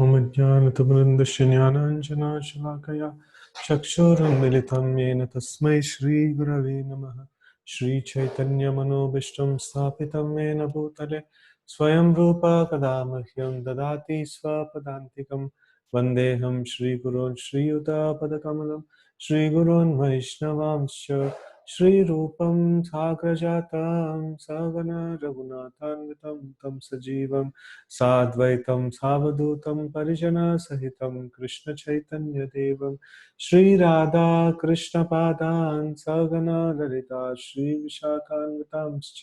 ॐ ज्ञानतिमिरन्धस्य ज्ञानाञ्जनशलाकया चक्षुरुन्मिलितं येन तस्मै श्रीगुरवे नमः। श्रीचैतन्यमनोभीष्टं स्थापितं येन भूतले स्वयं रूपा कदा मह्यं ददाति स्वपदान्तिकं। वन्देऽहं श्रीगुरून् श्रीयुतापदकमलं श्रीगुरून् वैष्णवांश्च श्रीरूपं साग्रजातं सगण रघुनाथान्वितं तं सजीवं साद्वैतं सावधूतं परिजनसहितं कृष्णचैतन्यदेवं श्रीराधा कृष्णपादान् सगना ललिता श्रीविशाखान्वितांश्च।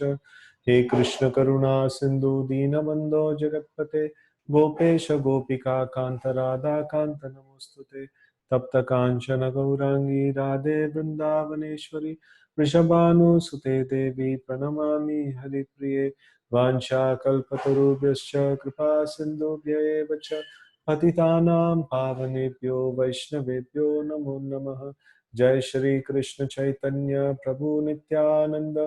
हे कृष्ण करुणा सिन्धु दीनबन्धो जगत्पते गोपेश गोपिका कान्त राधा कान्त नमोस्तुते। तप्त काञ्चन गौरांगी राधे वृन्दावनेश्वरी वृषभानुसुते देवी प्रणमामि हरिप्रिये। वाञ्छाकल्पतरुभ्यश्च कृपा सिन्धुभ्य एव च पतितानां पावनेभ्यो वैष्णवेभ्यो नमो नमः। जय श्री कृष्ण चैतन्य प्रभु नित्यानंद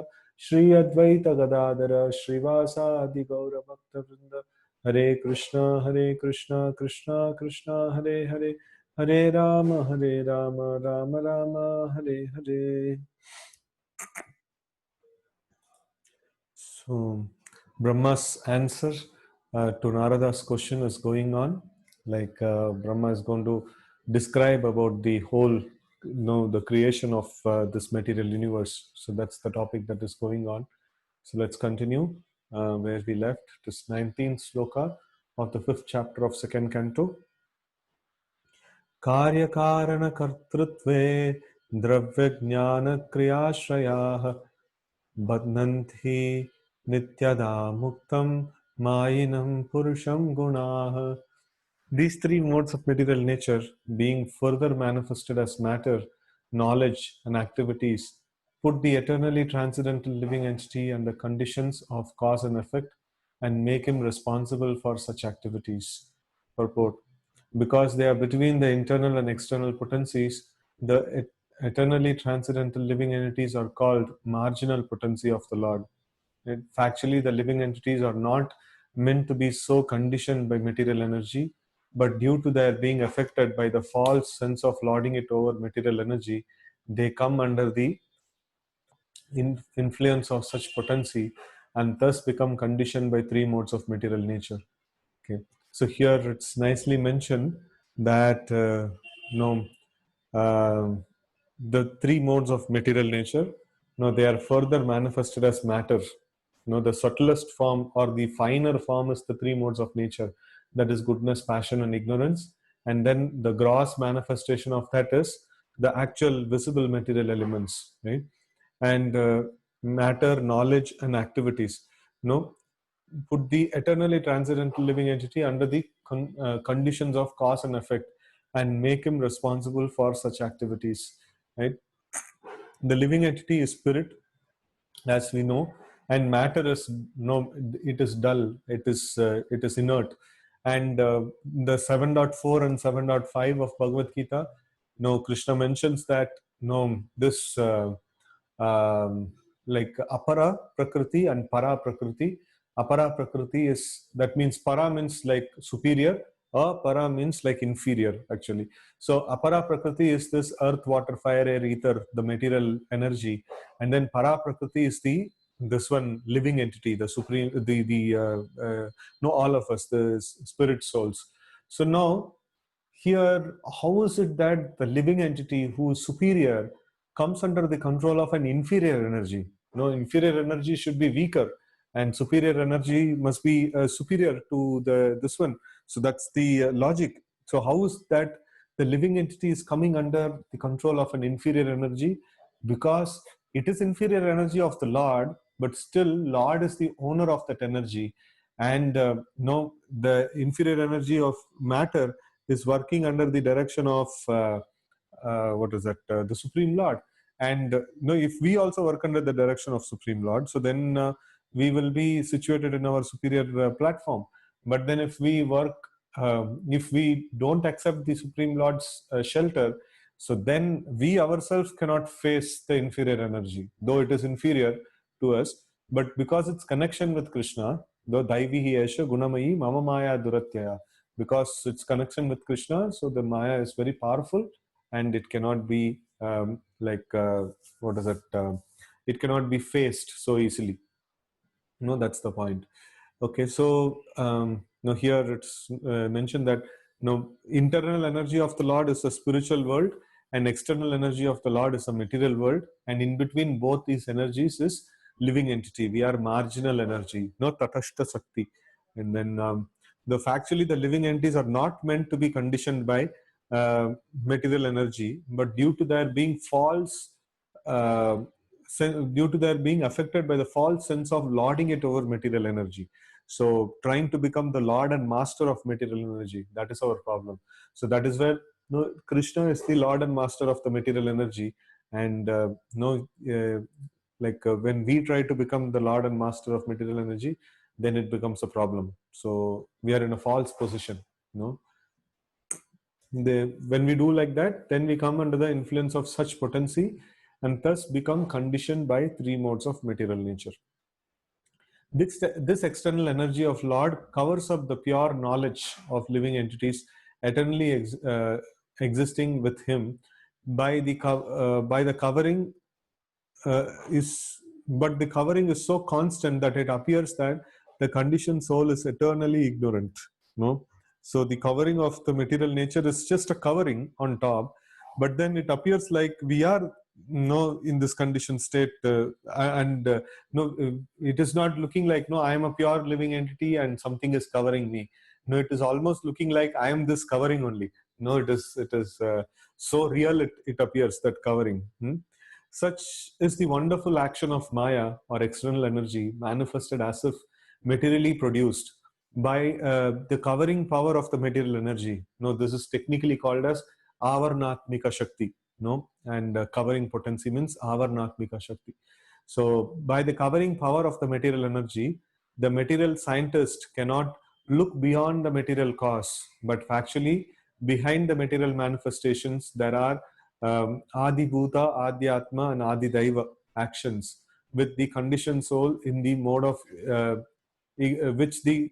श्री अद्वैत गदाधर श्रीवासादि गौर भक्तवृंद। हरे Krishna Krishna Krishna Hare Hare Hare Ram Ram Ram Hare Hare. So Brahma's answer to Narada's question is going on. Like Brahma is going to describe about the whole, the creation of this material universe. So that's the topic that is going on. So let's continue where we left. This 19th sloka of the 5th chapter of second canto. Karya-karana-kartrutve द्रव्यज्ञानक्रियाश्रयाः बध्नन्ति नित्यदा muktam mayinam purusham gunaah. These three modes of material nature, being further manifested as matter, knowledge, and activities, put the eternally transcendental living entity under conditions of cause and effect and make him responsible for such activities. Purport. Because they are between the internal and external potencies, the eternally transcendental living entities are called marginal potency of the Lord. Factually, the living entities are not meant to be so conditioned by material energy, but due to their being affected by the false sense of lording it over material energy, they come under the influence of such potency and thus become conditioned by three modes of material nature. Okay, so here it's nicely mentioned that the three modes of material nature, they are further manifested as matter. The subtlest form or the finer form is the three modes of nature, that is goodness, passion, and ignorance. And then the gross manifestation of that is the actual visible material elements, right? And matter, knowledge, and activities. Put the eternally transcendental living entity under the conditions of cause and effect and make him responsible for such activities, right? The living entity is spirit, as we know, and matter is no, it is dull, it is inert. And the 7.4 and 7.5 of Bhagavad Gita, Krishna mentions that this like apara prakriti and para prakriti. Apara prakriti is, that means para means like superior, para means like inferior actually. So apara prakriti is this earth, water, fire, air, ether, the material energy, and then para prakriti is the this one living entity, the supreme, no, all of us, the spirit souls. So now here, how is it that the living entity who is superior comes under the control of an inferior energy? No, inferior energy should be weaker, and superior energy must be superior to the this one. So that's the logic. So how is that the living entity is coming under the control of an inferior energy? Because it is inferior energy of the Lord, but still Lord is the owner of that energy, and no, the inferior energy of matter is working under the direction of what is that, the Supreme Lord. And if we also work under the direction of Supreme Lord, so then we will be situated in our superior platform. But then if we work, if we don't accept the Supreme Lord's shelter, so then we ourselves cannot face the inferior energy, though it is inferior to us. But because its connection with Krishna, though Daivihi Esha Gunamayi Mama Maya Duratyaya, because its connection with Krishna. So the Maya is very powerful, and it cannot be what is it? It cannot be faced so easily. No, that's the point. Okay, so now here it's mentioned that internal energy of the Lord is a spiritual world, and external energy of the Lord is a material world, and in between both these energies is living entity. We are marginal energy, no tatashta sakti. And then actually the living entities are not meant to be conditioned by material energy, but due to their being false. Due to their being affected by the false sense of lording it over material energy. So trying to become the lord and master of material energy, that is our problem. So that is where Krishna is the lord and master of the material energy. And when we try to become the lord and master of material energy, then it becomes a problem. So we are in a false position. When we do like that, then we come under the influence of such potency and thus become conditioned by three modes of material nature. This external energy of Lord covers up the pure knowledge of living entities eternally existing with Him by the covering but the covering is so constant that it appears that the conditioned soul is eternally ignorant. No, so the covering of the material nature is just a covering on top, but then it appears like we are in this conditioned state, it is not looking like I am a pure living entity and something is covering me. No, it is almost looking like I am this covering only. No, it is so real it appears, that covering. Such is the wonderful action of Maya, or external energy, manifested as if materially produced by the covering power of the material energy. This is technically called as Avarnatmika Shakti. And covering potency means Avarnatmika Shakti. So by the covering power of the material energy, the material scientist cannot look beyond the material cause, but factually behind the material manifestations there are Adi Bhuta, Adhyatma, and Adi Daiva actions with the conditioned soul in the mode of which the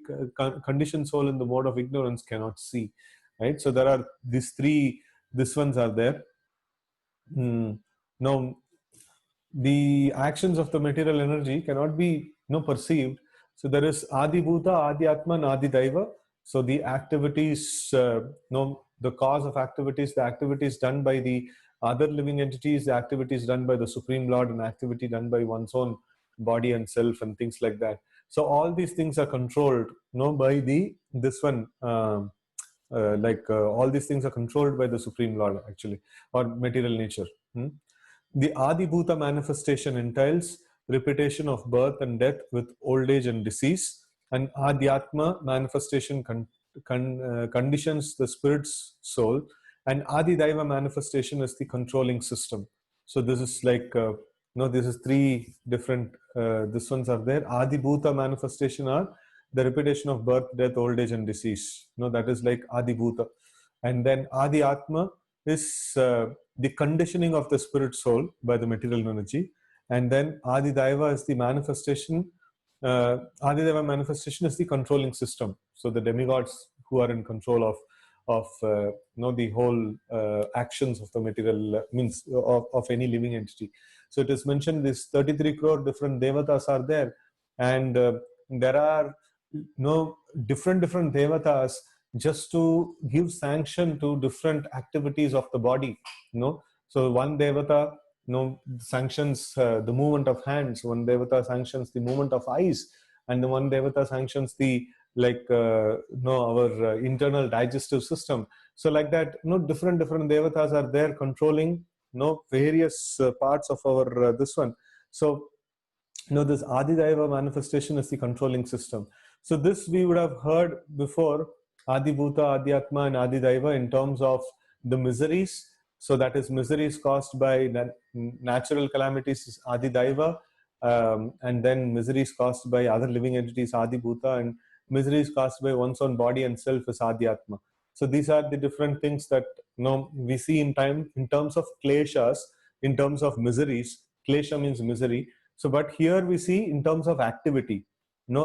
conditioned soul in the mode of ignorance cannot see. Right. So there are these three. This ones are there. Now, the actions of the material energy cannot be perceived. So there is Adi Bhuta, Adi Atma, and Adi Daiva. So the activities, the cause of activities, the activities done by the other living entities, the activities done by the Supreme Lord, and activity done by one's own body and self, and things like that. So all these things are controlled, by this one. All these things are controlled by the Supreme Lord, actually, or material nature. The Adi Bhuta manifestation entails repetition of birth and death with old age and disease, and Adhyatma manifestation conditions the spirit's soul, and Adi Daiva manifestation is the controlling system. So this is like this is three different. This ones are there. Adi Bhuta manifestation are the repetition of birth, death, old age, and disease. That is like Adi Bhuta, and then Adi Atma is the conditioning of the spirit soul by the material energy, and then Adi Daiva is the manifestation. Adi Daiva manifestation is the controlling system. So the demigods who are in control of the whole actions of the material means of any living entity. So it is mentioned this 33 crore different devatas are there, and there are different devatas just to give sanction to different activities of the body. So one devata sanctions the movement of hands, one devata sanctions the movement of eyes, and the one devata sanctions the our internal digestive system. So like that, different devatas are there controlling various parts of our this one. So this Adi Daiva manifestation is the controlling system. So this we would have heard before, Adi Bhuta, Adi Atma, and Adi Daiva, in terms of the miseries. So that is miseries caused by natural calamities is Adi Daiva, and then miseries caused by other living entities, Adi Bhuta, and miseries caused by one's own body and self is Adi Atma. So these are the different things that we see in terms of kleshas, in terms of miseries. Klesha means misery. So, but here we see in terms of activity.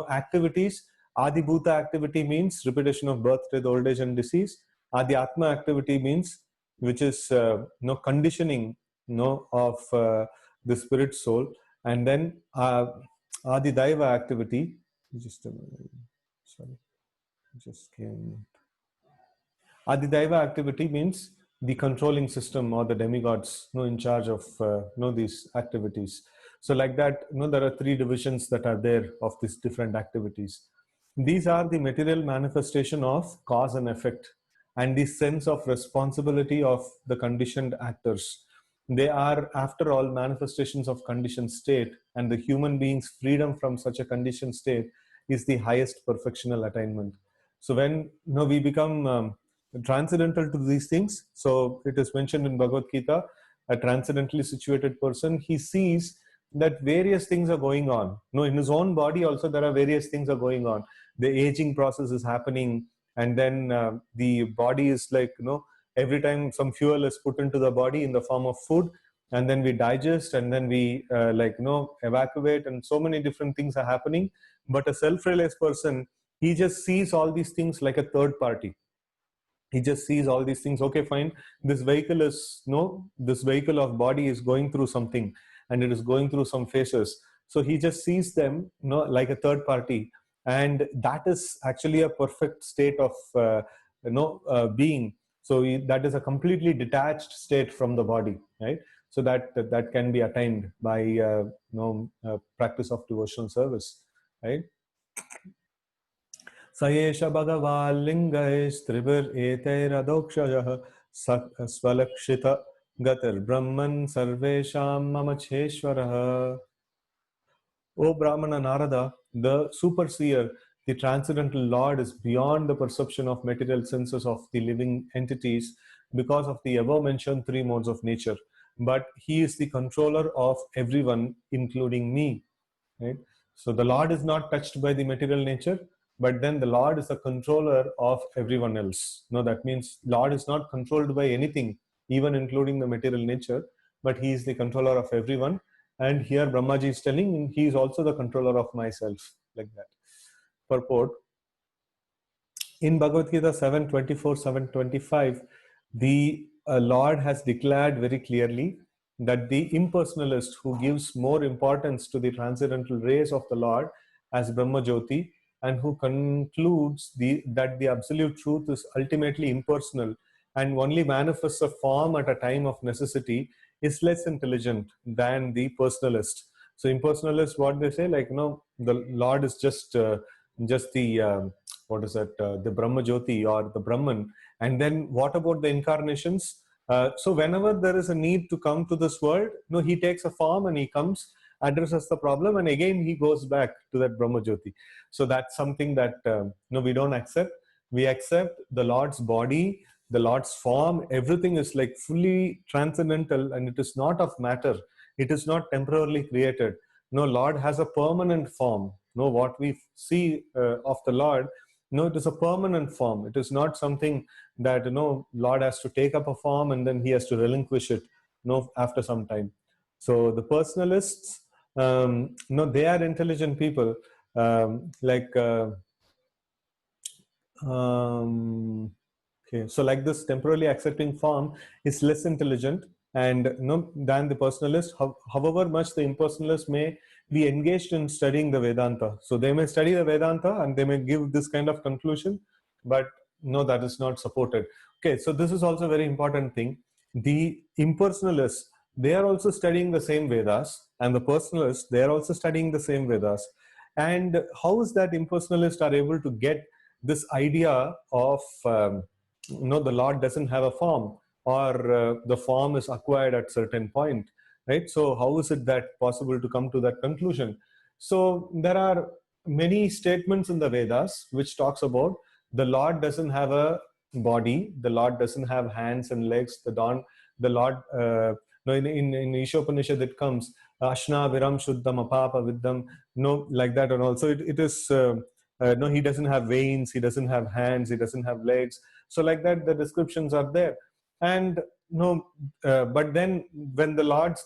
Activities Adibhuta activity means repetition of birth, death, old age, and disease. Adhyatma activity means, which is conditioning of the spirit soul. And then Adidaiva activity, just a minute, sorry, just came. Adidaiva activity means the controlling system or the demigods in charge of these activities. So like that, there are three divisions that are there of these different activities. These are the material manifestation of cause and effect and the sense of responsibility of the conditioned actors. They are, after all, manifestations of conditioned state, and the human being's freedom from such a conditioned state is the highest perfectional attainment. So when we become transcendental to these things, so it is mentioned in Bhagavad Gita, a transcendently situated person, he sees that various things are going on. In his own body also there are various things are going on. The aging process is happening, and then the body is like, every time some fuel is put into the body in the form of food, and then we digest, and then we evacuate, and so many different things are happening. But a self-realized person, he just sees all these things like a third party. He just sees all these things. Okay, fine, this vehicle is this vehicle of body is going through something, and it is going through some phases. So he just sees them like a third party, and that is actually a perfect state of being. So that is a completely detached state from the body, right? So that can be attained by practice of devotional service, right? Sayesha Bhagavallingaistribir etairadokshayah swalakshita gatir brahman sarvesham mamacheshwarah. O Brahmana Narada, the superseer, the transcendental Lord, is beyond the perception of material senses of the living entities because of the above mentioned three modes of nature. But he is the controller of everyone, including me. Right? So the Lord is not touched by the material nature, but then the Lord is the controller of everyone else. That means Lord is not controlled by anything, even including the material nature, but he is the controller of everyone. And here Brahmaji is telling he is also the controller of myself, like that. Purport. In Bhagavad Gita 7:24, 7:25, the Lord has declared very clearly that the impersonalist who gives more importance to the transcendental rays of the Lord as Brahma Jyoti, and who concludes that the absolute truth is ultimately impersonal and only manifests a form at a time of necessity, is less intelligent than the personalist. So impersonalist, what they say, like, the Lord is just the what is that, the Brahma Jyoti or the Brahman. And then what about the incarnations? So whenever there is a need to come to this world, he takes a form and he comes, addresses the problem, and again he goes back to that Brahma Jyoti. So that's something that we don't accept. We accept the Lord's body, the Lord's form, everything is like fully transcendental, and it is not of matter. It is not temporarily created. Lord has a permanent form. What we see of the Lord, it is a permanent form. It is not something that Lord has to take up a form and then he has to relinquish it after some time. So the personalists, they are intelligent people, okay, so like this temporarily accepting form is less intelligent and than the personalist. However much the impersonalist may be engaged in studying the Vedanta. So they may study the Vedanta and they may give this kind of conclusion, but no, that is not supported. Okay, so this is also a very important thing. The impersonalists, they are also studying the same Vedas, and the personalists, they are also studying the same Vedas. And how is that impersonalists are able to get this idea of the Lord doesn't have a form, or the form is acquired at certain point, right? So how is it that possible to come to that conclusion? So there are many statements in the Vedas which talks about the Lord doesn't have a body, the Lord doesn't have hands and legs, the Lord in Ishopanishad it comes Ashna Viram Shuddham Apapa Viddham, like that. And also it is no, he doesn't have veins, he doesn't have hands, he doesn't have legs. So like that, the descriptions are there. And but then when the Lord's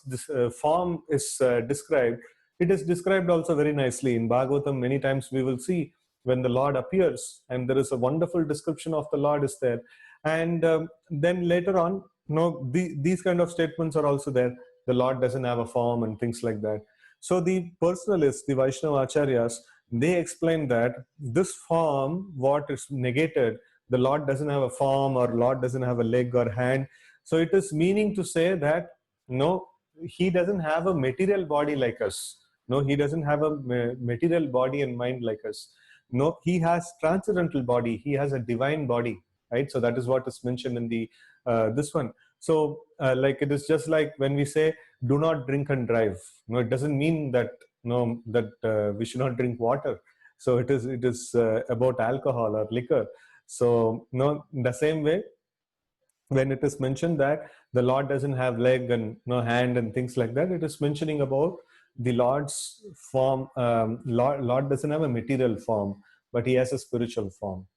form is described, it is described also very nicely. In Bhagavatam, many times we will see when the Lord appears, and there is a wonderful description of the Lord is there. And then later on, these kind of statements are also there. The Lord doesn't have a form and things like that. So the personalists, the Vaishnava Acharyas, they explain that this form, what is negated, the Lord doesn't have a form, or Lord doesn't have a leg or hand. So it is meaning to say that no, he doesn't have a material body like us. No, he doesn't have a material body and mind like us. No, he has transcendental body. He has a divine body, right? So that is what is mentioned in the this one. So like it is just like when we say, "Do not drink and drive." No, it doesn't mean that we should not drink water. So it is about alcohol or liquor. So no, in the same way, when it is mentioned that the Lord doesn't have leg and no hand and things like that, it is mentioning about the Lord's form. Lord doesn't have a material form, but he has a spiritual form.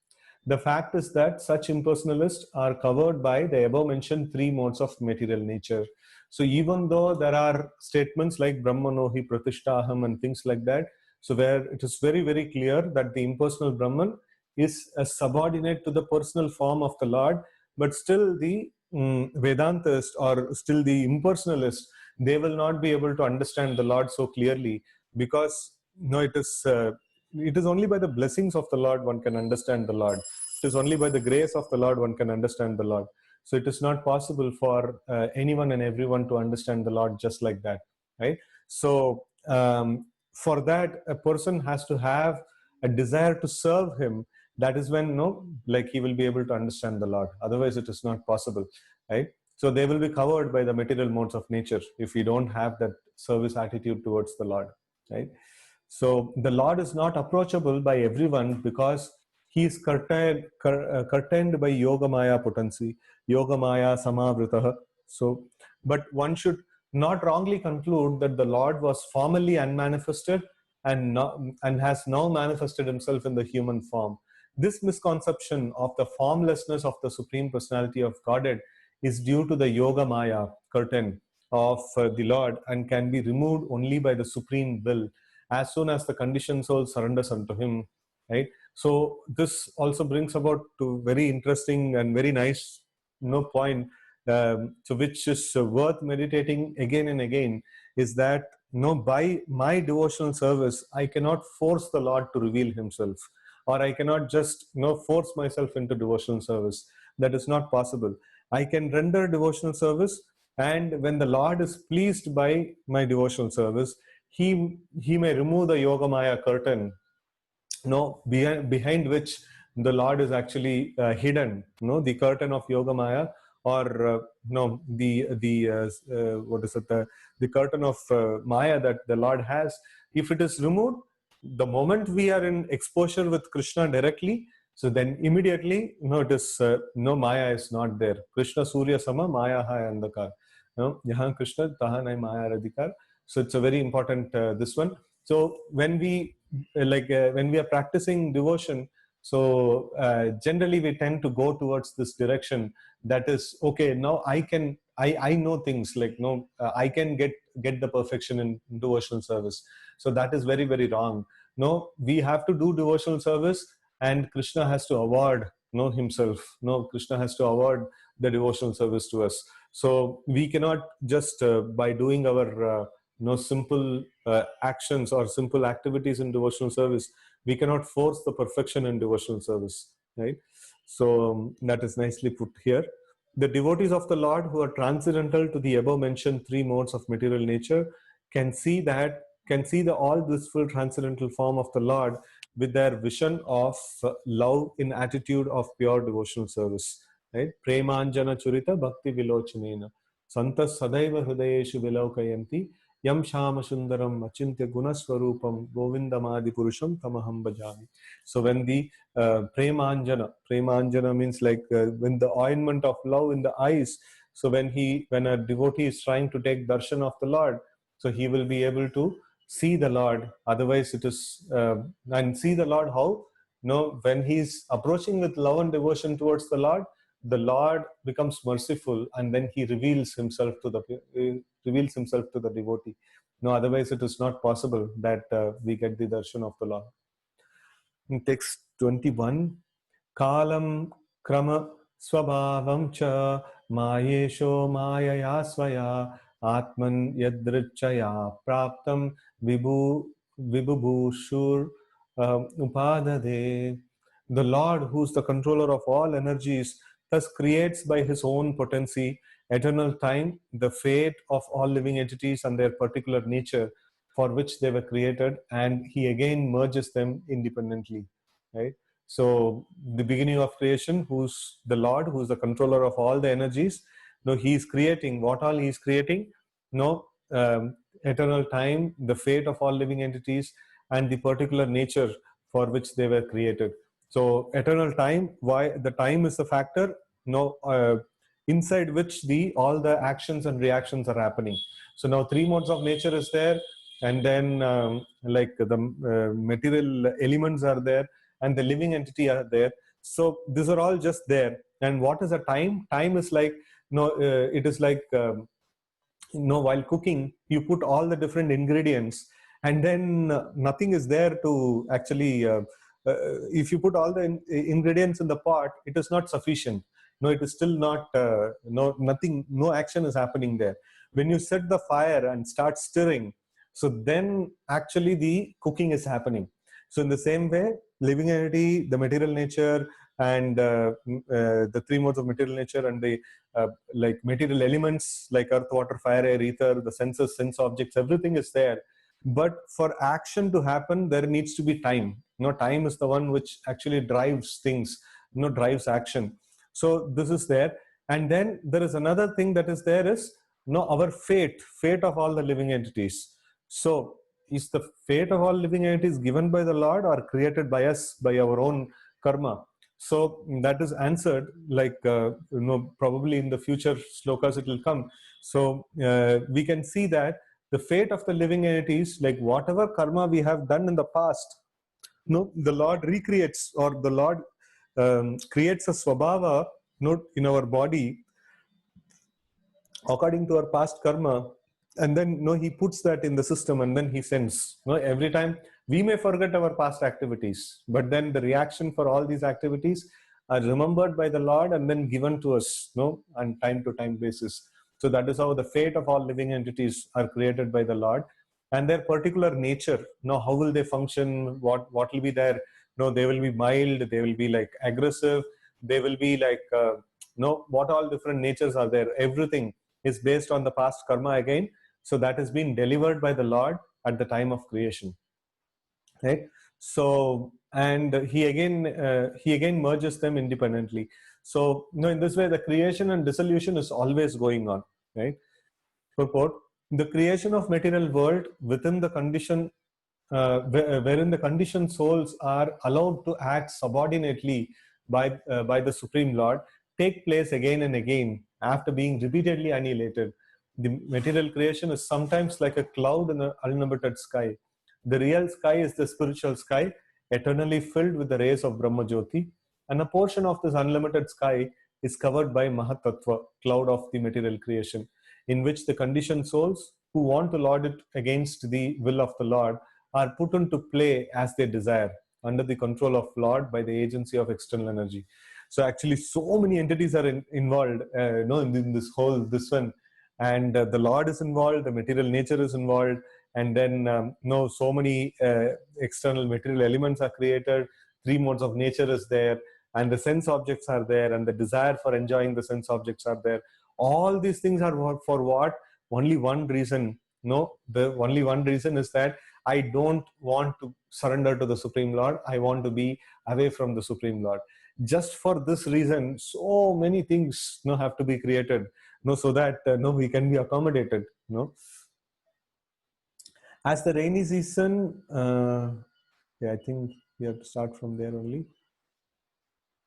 The fact is that such impersonalists are covered by the above mentioned three modes of material nature. So even though there are statements like Brahmanohi Pratishtaham and things like that, so where it is very, very clear that the impersonal Brahman is a subordinate to the personal form of the Lord, but still the Vedantist or still the impersonalist, they will not be able to understand the Lord so clearly, because it is only by the blessings of the Lord one can understand the Lord. It is only by the grace of the Lord one can understand the Lord. So it is not possible for anyone and everyone to understand the Lord just like that, right? So for that, a person has to have a desire to serve him. That is when like he will be able to understand the Lord. Otherwise, it is not possible, right? So they will be covered by the material modes of nature if we don't have that service attitude towards the Lord, right? So the Lord is not approachable by everyone because he is curtained by Yoga Maya potency, Yoga Maya Samavritah. So, but one should not wrongly conclude that the Lord was formerly unmanifested and has now manifested himself in the human form. This misconception of the formlessness of the Supreme Personality of Godhead is due to the Yoga Maya curtain of the Lord and can be removed only by the supreme will as soon as the conditioned soul surrenders unto him, right? So this also brings about to very interesting and very nice point, so which is worth meditating again and again, is that by my devotional service I cannot force the Lord to reveal himself, or I cannot just force myself into devotional service. That is not possible. I can render devotional service, and when the Lord is pleased by my devotional service, he may remove the Yoga Maya curtain, behind which the Lord is actually hidden, the curtain of Yoga Maya, or what is it, the curtain of Maya that the Lord has. If it is removed, the moment we are in exposure with Krishna directly, so then immediately it is no, Maya is not there. Krishna Surya Sama, Maya hai andhakar. Yahan Krishna tahan hai Maya radhikar. So it's a very important this one. So when we when we are practicing devotion, so generally we tend to go towards this direction, that is okay, now I know things like I can get the perfection in devotional service. So that is very, very wrong. No, we have to do devotional service, and Krishna has to award himself. Krishna has to award the devotional service to us. So we cannot just by doing our simple actions or simple activities in devotional service, we cannot force the perfection in devotional service, right? So that is nicely put here. The devotees of the Lord who are transcendental to the above mentioned three modes of material nature can see the all blissful transcendental form of the Lord with their vision of love in attitude of pure devotional service, right? Premanjana churita bhakti vilochanena santa sadaiva hridayeshu vilaukayanti yam shama sundaram achintya gunaswarupam govindamadi purusham tamaham bhajami. So when the premanjana means like when the ointment of love in the eyes, so when a devotee is trying to take darshan of the Lord, so he will be able to see the Lord. Otherwise it is and see the Lord how? When he is approaching with love and devotion towards the Lord becomes merciful, and then he reveals himself to the devotee. No, otherwise it is not possible that we get the darshan of the Lord. In text 21, Kalam krama swabhavam cha mayesho mayaya swaya atman yadrichaya praptam vibhushur upadade. The Lord, who's the controller of all energies, thus creates by his own potency, eternal time, the fate of all living entities and their particular nature for which they were created, and he again merges them independently. Right? So the beginning of creation, who's the Lord, who's the controller of all the energies, no, he is creating. What all he is creating? No, eternal time, the fate of all living entities, and the particular nature for which they were created. So eternal time, why the time is the factor? No, inside which the all the actions and reactions are happening. So now three modes of nature is there, and then like the material elements are there, and the living entity are there. So these are all just there. And what is a time? Time is like, no, it is like while cooking you put all the different ingredients, and then nothing is there to actually if you put all the ingredients in the pot, it is not sufficient. No, it is still not nothing, no action is happening there. When you set the fire and start stirring, so then actually the cooking is happening. So in the same way, living entity, the material nature, and the three modes of material nature, and the like material elements like earth, water, fire, air, ether, the senses, sense objects, everything is there. But for action to happen, there needs to be time. Time is the one which actually drives things, drives action. So this is there. And then there is another thing that is there is our fate of all the living entities. So is the fate of all living entities given by the Lord or created by us by our own karma? So that is answered like probably in the future slokas it will come. So we can see that the fate of the living entities, like whatever karma we have done in the past, the Lord recreates, or the Lord creates a swabhava in our body according to our past karma, and then he puts that in the system, and then he sends. Every time we may forget our past activities, but then the reaction for all these activities are remembered by the Lord and then given to us on time to time basis. So that is how the fate of all living entities are created by the Lord, and their particular nature. How will they function? What will be their? They will be mild. They will be like aggressive. They will be like what all different natures are there. Everything is based on the past karma again. So that has been delivered by the Lord at the time of creation, right? So, and he again merges them independently. So in this way, the creation and dissolution is always going on, right? Purport: the creation of material world within the condition wherein the conditioned souls are allowed to act subordinately by the Supreme Lord take place again and again after being repeatedly annihilated. The material creation is sometimes like a cloud in an unlimited sky. The real sky is the spiritual sky, eternally filled with the rays of Brahma Jyoti, and a portion of this unlimited sky is covered by Mahatattva, cloud of the material creation, in which the conditioned souls who want to lord it against the will of the Lord are put into play as they desire, under the control of Lord by the agency of external energy. So actually, so many entities are involved, in this one, and the Lord is involved, the material nature is involved, and then so many external material elements are created. Three modes of nature is there, and the sense objects are there, and the desire for enjoying the sense objects are there. All these things are for what? Only one reason. The only one reason is that I don't want to surrender to the Supreme Lord. I want to be away from the Supreme Lord. Just for this reason, so many things have to be created, so that we can be accommodated. As the rainy season, I think we have to start from there only.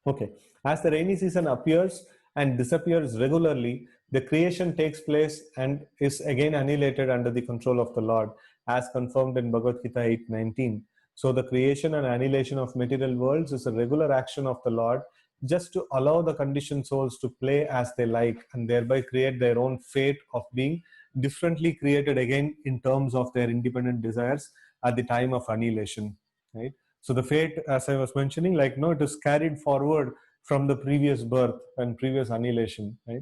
Okay. As the rainy season appears and disappears regularly, the creation takes place and is again annihilated under the control of the Lord, as confirmed in Bhagavad Gita 8:19. So the creation and annihilation of material worlds is a regular action of the Lord, just to allow the conditioned souls to play as they like and thereby create their own fate of being differently created again in terms of their independent desires at the time of annihilation, right? So the fate, as I was mentioning, like, no, it is carried forward from the previous birth and previous annihilation, right?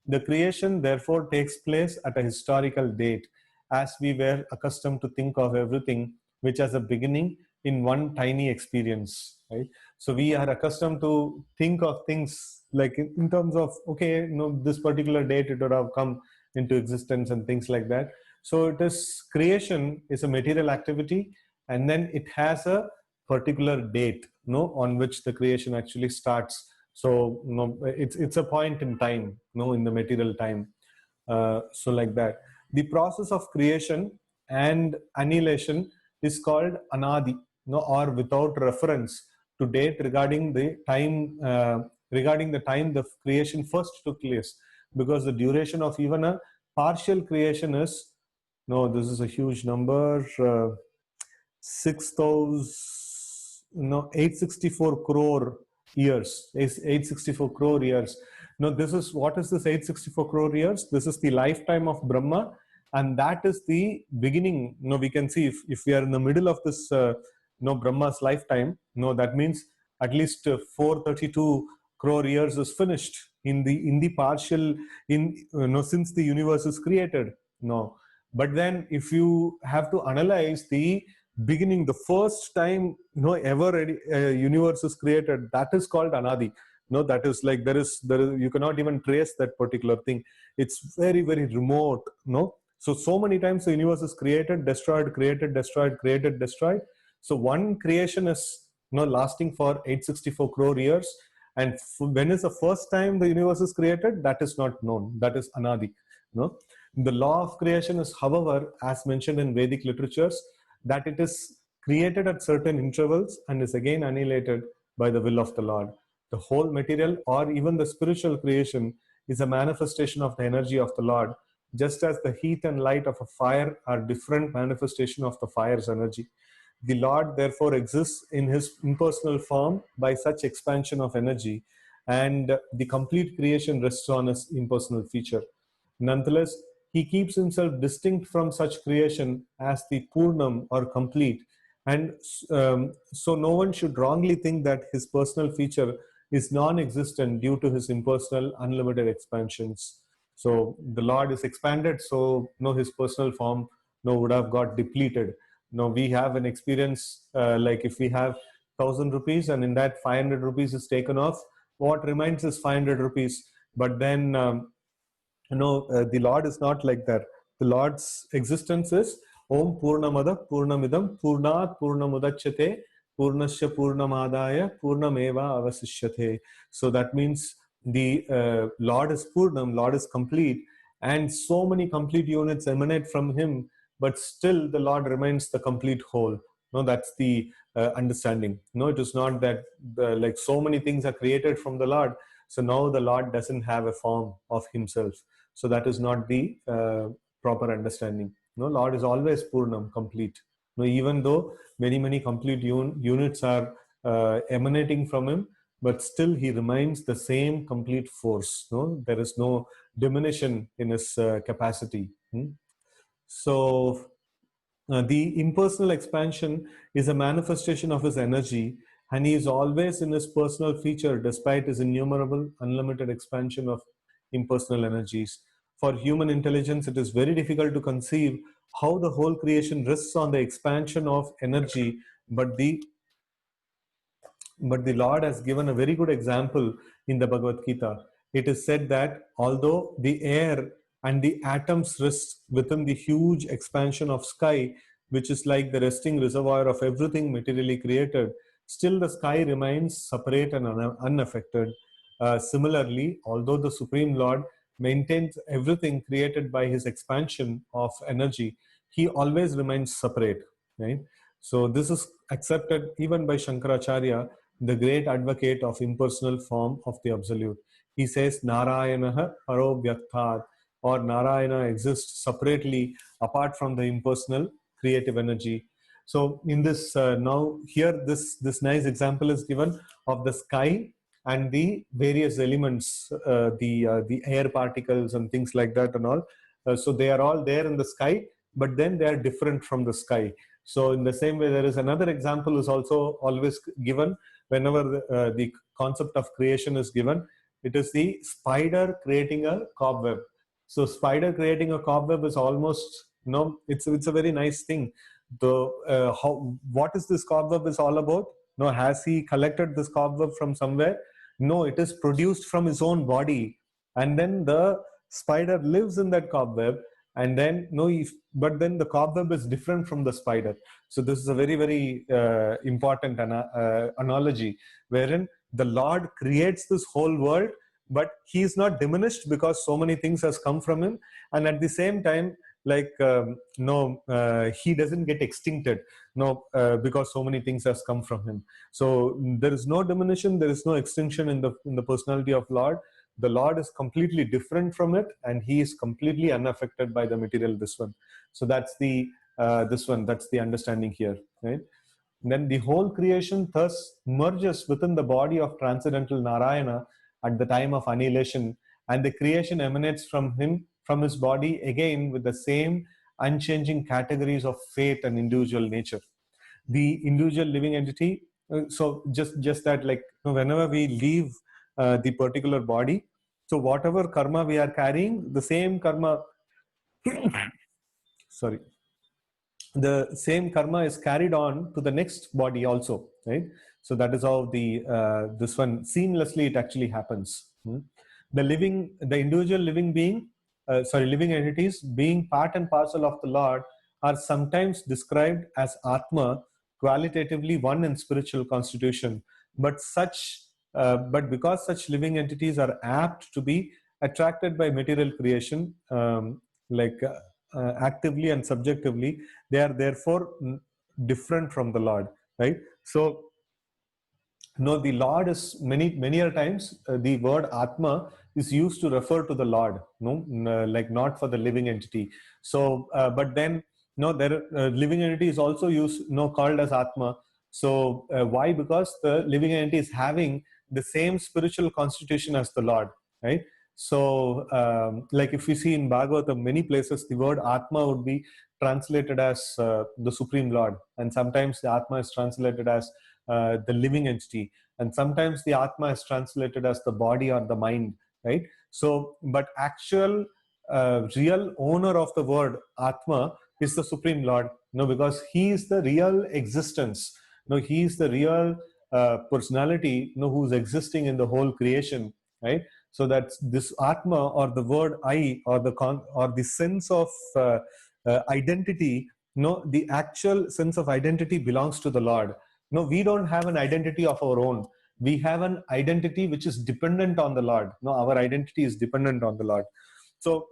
The creation therefore takes place at a historical date, as we were accustomed to think of everything which has a beginning in one tiny experience, right? So we are accustomed to think of things like in terms of, okay, this particular date it would have come into existence and things like that. So it is, creation is a material activity, and then it has a particular date, on which the creation actually starts. So it's a point in time, in the material time. So like that, the process of creation and annihilation is called anadi, or without reference to date regarding the time the creation first took place, because the duration of even a partial creation is, this is a huge number, 6,000, 864 crore years. 864 crore years. Now, what is this 864 crore years? This is the lifetime of Brahma, and that is the beginning. We can see if we are in the middle of this, Brahma's lifetime, that means at least 432 crore years is finished in the partial, since the universe is created. But then if you have to analyze the beginning, the first time ever a universe is created, that is called anadi. That is like, there is you cannot even trace that particular thing. It's very, very remote. So many times the universe is created, destroyed, created, destroyed, created, destroyed. So one creation is lasting for 864 crore years, and when is the first time the universe is created, that is not known. That is anadi. The law of creation is, however, as mentioned in Vedic literatures, that it is created at certain intervals and is again annihilated by the will of the Lord. The whole material or even the spiritual creation is a manifestation of the energy of the Lord, just as the heat and light of a fire are different manifestation of the fire's energy. The Lord therefore exists in his impersonal form by such expansion of energy, and the complete creation rests on his impersonal feature. Nonetheless, he keeps himself distinct from such creation as the Purnam or complete. And so no one should wrongly think that his personal feature is non-existent due to his impersonal, unlimited expansions. So the Lord is expanded, so his personal form would have got depleted. We have an experience, like if we have 1,000 rupees and in that 500 rupees is taken off, what remains is 500 rupees. But then the Lord is not like that. The Lord's existence is Om Purnamada Purnamidam Purnat Purnamudachyate Purnasya Purnamadaya Purnameva Avasishyate. So that means the Lord is Purnam, Lord is complete, and so many complete units emanate from him, but still the Lord remains the complete whole. That's the understanding. It is not that like so many things are created from the Lord, so now the Lord doesn't have a form of himself. So that is not the proper understanding. Lord is always Purnam, complete. Even though many complete units are emanating from him, but still he remains the same complete force. There is no diminution in his capacity. So the impersonal expansion is a manifestation of his energy, and he is always in his personal feature despite his innumerable, unlimited expansion of impersonal energies. For human intelligence, it is very difficult to conceive how the whole creation rests on the expansion of energy, but the Lord has given a very good example in the Bhagavad Gita. It is said that although the air and the atoms rest within the huge expansion of sky, which is like the resting reservoir of everything materially created, still the sky remains separate and unaffected. Similarly, although the Supreme Lord maintains everything created by his expansion of energy, he always remains separate, right? So this is accepted even by Shankaracharya, the great advocate of impersonal form of the Absolute. He says, Narayanaha Paro Vyaktat, or Narayana exists separately apart from the impersonal creative energy. So in this, now here this nice example is given of the sky and the various elements, the air particles and things like that and all. So they are all there in the sky, but then they are different from the sky. So in the same way, there is another example is also always given whenever the concept of creation is given. It is the spider creating a cobweb. So spider creating a cobweb is almost, it's a very nice thing. What is this cobweb is all about? No, has he collected this cobweb from somewhere? No, it is produced from his own body, and then the spider lives in that cobweb. And then but then the cobweb is different from the spider. So this is a very, very important analogy, wherein the Lord creates this whole world, but he is not diminished because so many things has come from him. And at the same time, like he doesn't get extincted, because so many things has come from him. So there is no diminution, there is no extinction in the personality of Lord. The Lord is completely different from it, and he is completely unaffected by the material this one. So that's the that's the understanding here, right? Then the whole creation thus merges within the body of transcendental Narayana at the time of annihilation, and the creation emanates from him, from his body, again with the same unchanging categories of faith and individual nature. The individual living entity, so just that, like, whenever we leave the particular body, so whatever karma we are carrying, the same karma sorry, the same karma is carried on to the next body also, right? So that is how the this one seamlessly it actually happens. The individual living being, living entities being part and parcel of the Lord are sometimes described as Atma, qualitatively one in spiritual constitution. But because such living entities are apt to be attracted by material creation, actively and subjectively, they are therefore different from the Lord, right? So the Lord is many a times the word Atma is used to refer to the Lord, like not for the living entity. So but then there living entity is also used, called as Atma. So why? Because the living entity is having the same spiritual constitution as the Lord, right? So like if we see in Bhagavatam, many places the word Atma would be translated as the Supreme Lord, and sometimes the Atma is translated as the living entity, and sometimes the Atma is translated as the body or the mind, right? So but actual real owner of the word Atma is the Supreme Lord, because he is the real existence. He is the real personality, who's existing in the whole creation, right? So that this Atma, or the word I, or the sense of identity, the actual sense of identity belongs to the Lord. No, we don't have an identity of our own. We have an identity which is dependent on the Lord. Our identity is dependent on the Lord. So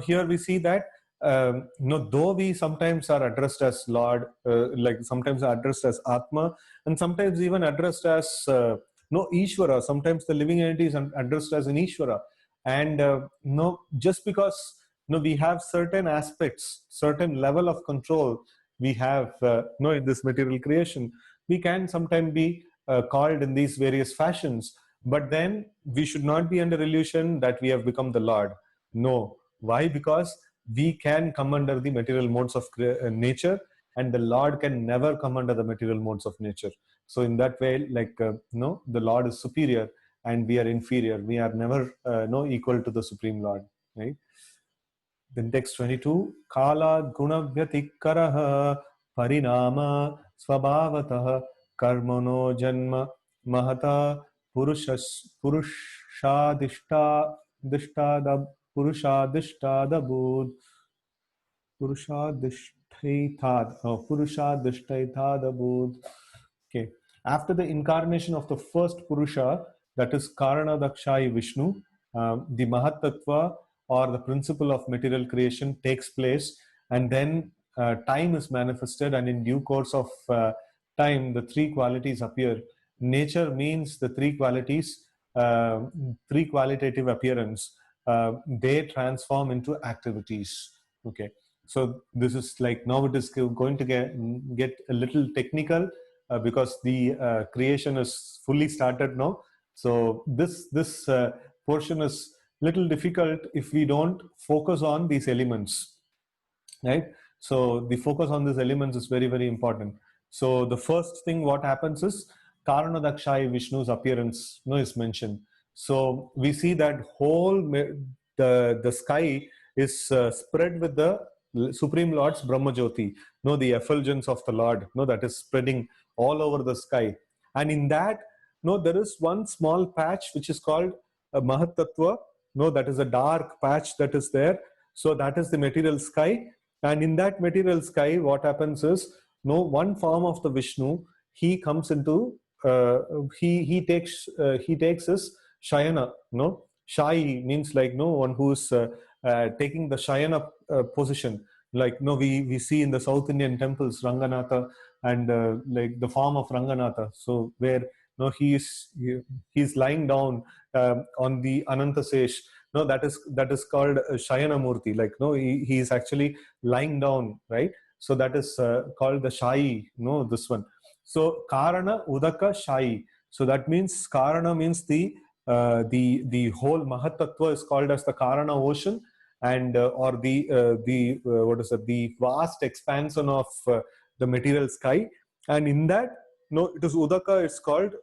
here we see that though we sometimes are addressed as Lord, like sometimes are addressed as Atma, and sometimes even addressed as Ishvara. Sometimes the living entity is addressed as an Ishvara, and just because we have certain aspects, certain level of control we have in this material creation, we can sometimes be called in these various fashions. But then we should not be under illusion that we have become the Lord. No. Why? Because we can come under the material modes of nature, and the Lord can never come under the material modes of nature. So in that way, like the Lord is superior and we are inferior. We are never equal to the Supreme Lord, right? Then text 22, Kala Gunavyatikaraha Parinama Swabhavatah Karmano Janma Mahata Purushadishta Purushadishta Purushadishtaithad. Okay. After the incarnation of the first Purusha, that is Karanadakshai Vishnu, the Mahatattva, or the principle of material creation, takes place, and then time is manifested, and in due course of time, the three qualities appear. Nature means the three qualities, three qualitative appearance. They transform into activities. Okay. So this is like, now it is going to get a little technical because the creation is fully started now. So this portion is little difficult if we don't focus on these elements, right? So the focus on these elements is very, very important. So the first thing what happens is Karanadakshayi Vishnu's appearance, is mentioned. So we see that the sky is spread with the Supreme Lord's Brahma Jyoti, the effulgence of the Lord, that is spreading all over the sky. And in that, there is one small patch which is called a Mahat Tattva. That is a dark patch that is there. So that is the material sky. And in that material sky, what happens is, one form of the Vishnu, he comes into, he takes his Shayana. Shai means like one who's taking the Shayana position. Like we see in the South Indian temples Ranganatha, and like the form of Ranganatha. So where he's lying down on the Anantasesh. That is called Shayana Murti. Like he is actually lying down, right? So that is called the Shai. This one. So Karana Udaka Shai. So that means Karana means the whole Mahatattva is called as the Karana ocean, and or what is it, the vast expansion of the material sky. And in that, it is Udaka, it's called,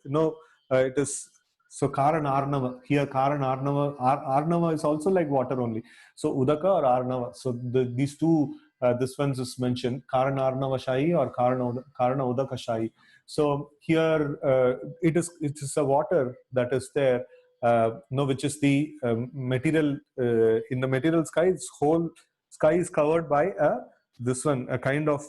it is, so Karan Arnava. Here Karan Arnava, Arnava is also like water only. So Udaka or Arnava. So these two, this one is mentioned, Karan Arnava Shai or Karana Udaka Shai. So here it is a water that is there, which is the material, in the material sky. Its whole sky is covered by a kind of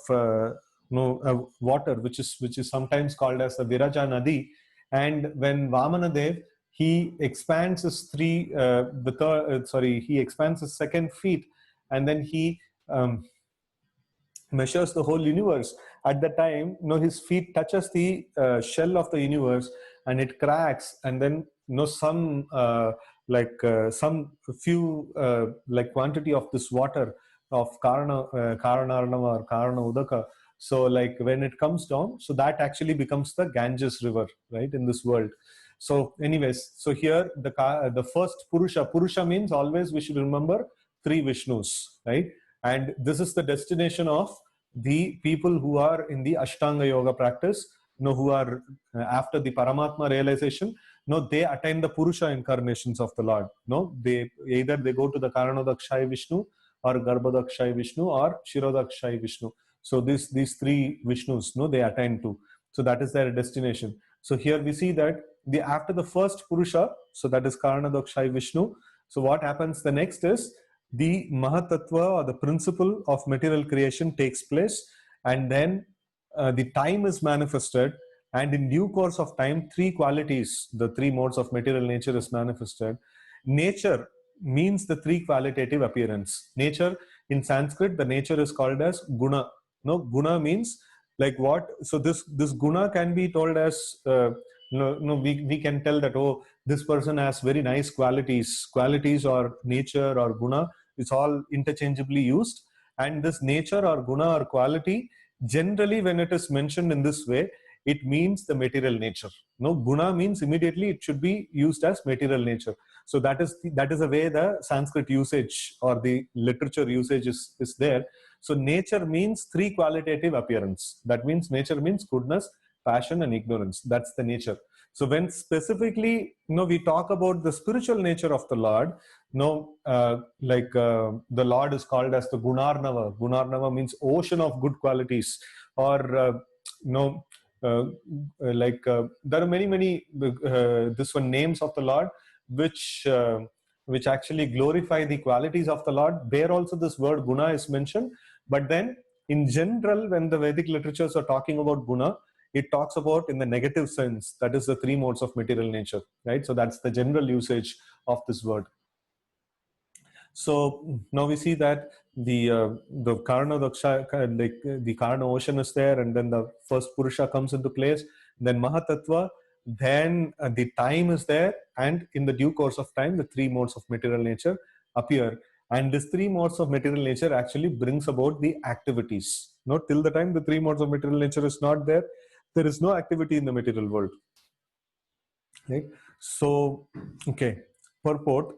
water, which is sometimes called as the Viraja Nadi. And when Vamanadev, he expands his he expands his second feet, and then he measures the whole universe. At the time, his feet touches the shell of the universe, and it cracks, and then some few like quantity of this water of Karanarnava or Karana Udaka. So like when it comes down, so that actually becomes the Ganges river, right, in this world. So anyways, so here the first Purusha means always we should remember three Vishnus, right? And this is the destination of the people who are in the Ashtanga Yoga practice, who are after the Paramatma realization, they attain the Purusha incarnations of the Lord. They either they go to the Karanadakshayi Vishnu or Garbhadakshayi Vishnu or Shirodakshayi Vishnu. So these three Vishnus, they attain to. So that is their destination. So here we see that after the first Purusha, so that is Karanadakshayi Vishnu. So what happens the next is the Mahatattva, or the principle of material creation, takes place, and then the time is manifested, and in due course of time, three qualities, the three modes of material nature is manifested. Nature means the three qualitative appearance. Nature, in Sanskrit, the nature is called as guna. Guna means like what? So this guna can be told as we can tell that, oh, this person has very nice qualities or nature or guna. It's all interchangeably used. And this nature or guna or quality, generally when it is mentioned in this way, it means the material nature. Guna means immediately it should be used as material nature. So that is the way the Sanskrit usage or the literature usage is there. So nature means three qualitative appearance. That means nature means goodness, passion, and ignorance. That's the nature. So when specifically, we talk about the spiritual nature of the Lord, the Lord is called as the Gunarnava. Gunarnava means ocean of good qualities, or there are many names of the Lord which actually glorify the qualities of the Lord. There also this word guna is mentioned, but then in general, when the Vedic literatures are talking about guna, it talks about in the negative sense, that is the three modes of material nature, right? So that's the general usage of this word. So now we see that the Karana Daksha, the Karana ocean is there, and then the first Purusha comes into place, then Mahatattva, then the time is there, and in the due course of time, the three modes of material nature appear. And these three modes of material nature actually brings about the activities. Till the time the three modes of material nature is not there, there is no activity in the material world. Right? So, okay, purport.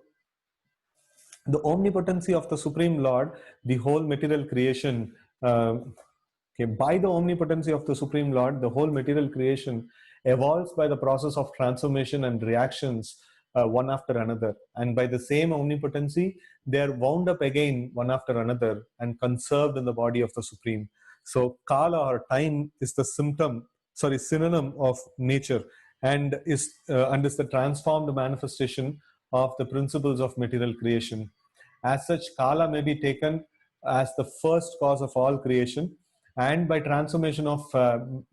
The omnipotency of the Supreme Lord, the whole material creation Okay, by the omnipotency of the Supreme Lord, the whole material creation evolves by the process of transformation and reactions one after another. And by the same omnipotency, they are wound up again one after another and conserved in the body of the Supreme. So, Kala or time is the synonym of nature, and is the transformed manifestation of the principles of material creation. As such, Kala may be taken as the first cause of all creation, and by transformation of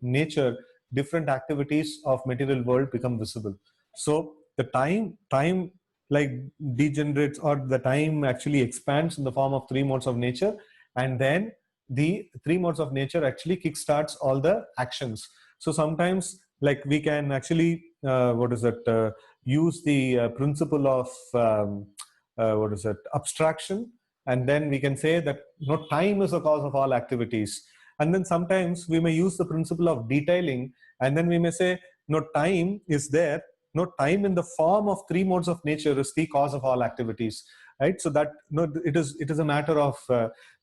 nature, different activities of material world become visible. So the time like degenerates, or the time actually expands in the form of three modes of nature, and then the three modes of nature actually kickstarts all the actions. So sometimes, like, we can actually use the principle of abstraction, and then we can say that time is the cause of all activities. And then sometimes we may use the principle of detailing, and then we may say time is there, time in the form of three modes of nature is the cause of all activities, right? So that it is a matter of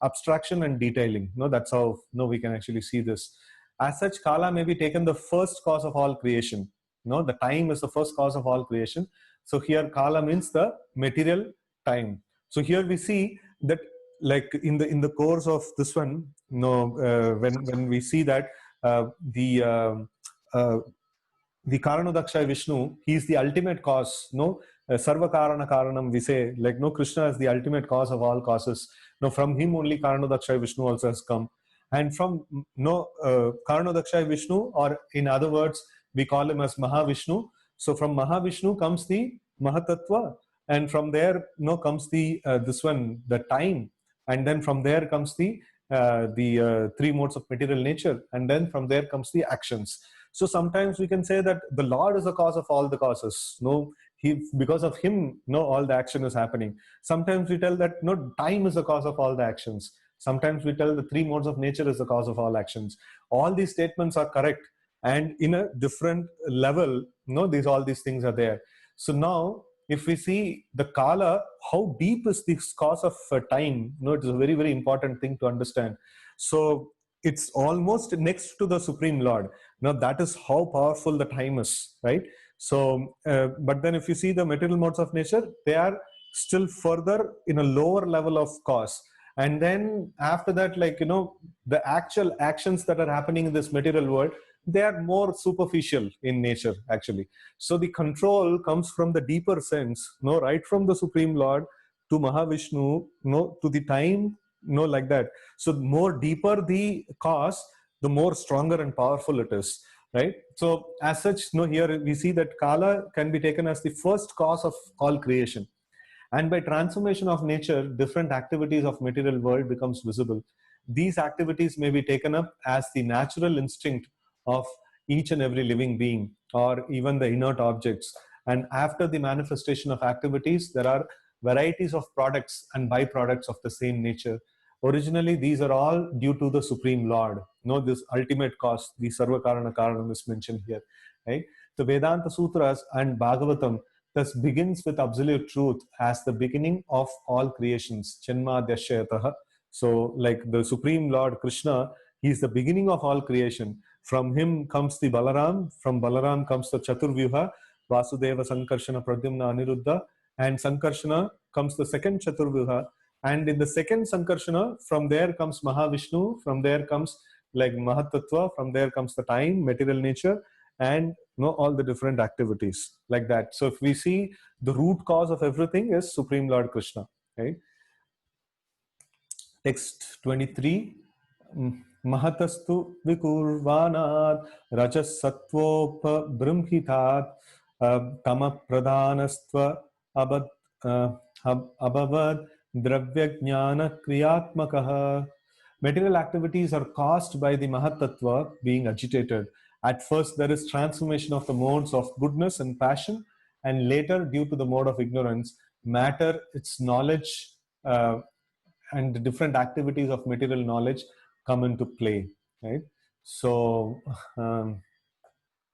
abstraction and detailing. That's how we can actually see this. As such, Kala may be taken the first cause of all creation. The time is the first cause of all creation. So here Kala means the material time. So here we see that, like, in the course of this one, when we see that the Karanadaksha Vishnu, he is the ultimate cause. Sarva Karana Karanam, we say, like, Krishna is the ultimate cause of all causes. From him only Karanadaksha Vishnu also has come. And from Karanadaksha Vishnu, or in other words, we call him as Mahavishnu. So from Mahavishnu comes the Mahatattva, and from there comes the the time, and then from there comes the three modes of material nature, and then from there comes the actions. So sometimes we can say that the Lord is the cause of all the causes. Because of him, all the action is happening. Sometimes we tell that time is the cause of all the actions. Sometimes we tell the three modes of nature is the cause of all actions. All these statements are correct, and in a different level, all these things are there. So now, if we see the Kala, how deep is this cause of time? It is a very, very important thing to understand. So it's almost next to the Supreme Lord. Now that is how powerful the time is, right? So, but then if you see the material modes of nature, they are still further in a lower level of cause. And then after that, the actual actions that are happening in this material world, they are more superficial in nature, actually. So the control comes from the deeper sense, right from the Supreme Lord to Mahavishnu, to the time, like that. So more deeper the cause, the more stronger and powerful it is, right? So as such, here we see that Kala can be taken as the first cause of all creation. And by transformation of nature, different activities of material world becomes visible. These activities may be taken up as the natural instinct of each and every living being, or even the inert objects. And after the manifestation of activities, there are varieties of products and byproducts of the same nature. Originally, these are all due to the Supreme Lord. This ultimate cause, the Sarva Karana Karanam is mentioned here, right? The Vedanta Sutras and Bhagavatam thus begins with absolute truth as the beginning of all creations. Chanma Dashayataha. So, like the Supreme Lord Krishna, he is the beginning of all creation. From him comes the Balaram, from Balaram comes the Chaturvyuha, Vasudeva, Sankarshana, Pradyumna, Aniruddha, and Sankarshana comes the second Chaturvyuha. And in the second Sankarshana, from there comes Mahavishnu, from there comes like Mahatattva, from there comes the time, material nature, and all the different activities like that. So if we see, the root cause of everything is Supreme Lord Krishna, right? Text 23. Mahatastu vikurvanat rajas sattvopa brahmhitat tama pradhanastva abhavad dravya jnana kriyatmakaha. Material activities are caused by the Mahatattva being agitated. At first, there is transformation of the modes of goodness and passion, and later, due to the mode of ignorance, matter, its knowledge, and the different activities of material knowledge come into play, right? So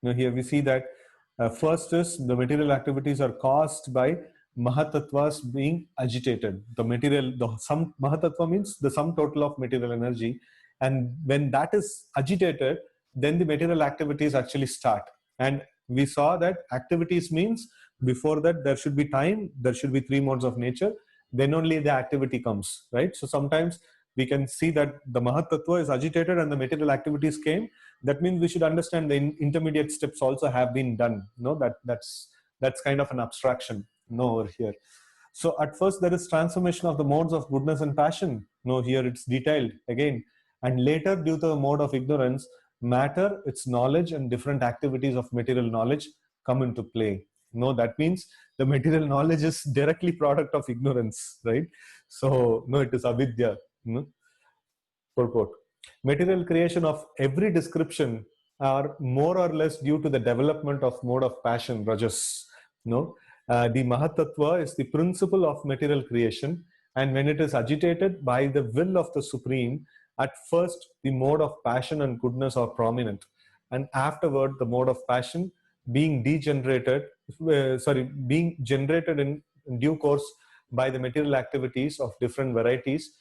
here we see that first is the material activities are caused by Mahatattvas being agitated. The material, the sum Mahatattva means the sum total of material energy. And when that is agitated, then the material activities actually start. And we saw that activities means before that there should be time, there should be three modes of nature, then only the activity comes, right? So sometimes we can see that the Mahat Tattva is agitated and the material activities came. That means we should understand the intermediate steps also have been done. No, that's kind of an abstraction. No, over here. So at first there is transformation of the modes of goodness and passion. No, here it's detailed again. And later, due to the mode of ignorance, matter, its knowledge, and different activities of material knowledge come into play. No, that means the material knowledge is directly product of ignorance, right? So no, it is avidya. No? Purport. Material creation of every description are more or less due to the development of mode of passion, rajas. No, the Mahatattva is the principle of material creation, and when it is agitated by the will of the Supreme, at first the mode of passion and goodness are prominent, and afterward the mode of passion being being generated in due course by the material activities of different varieties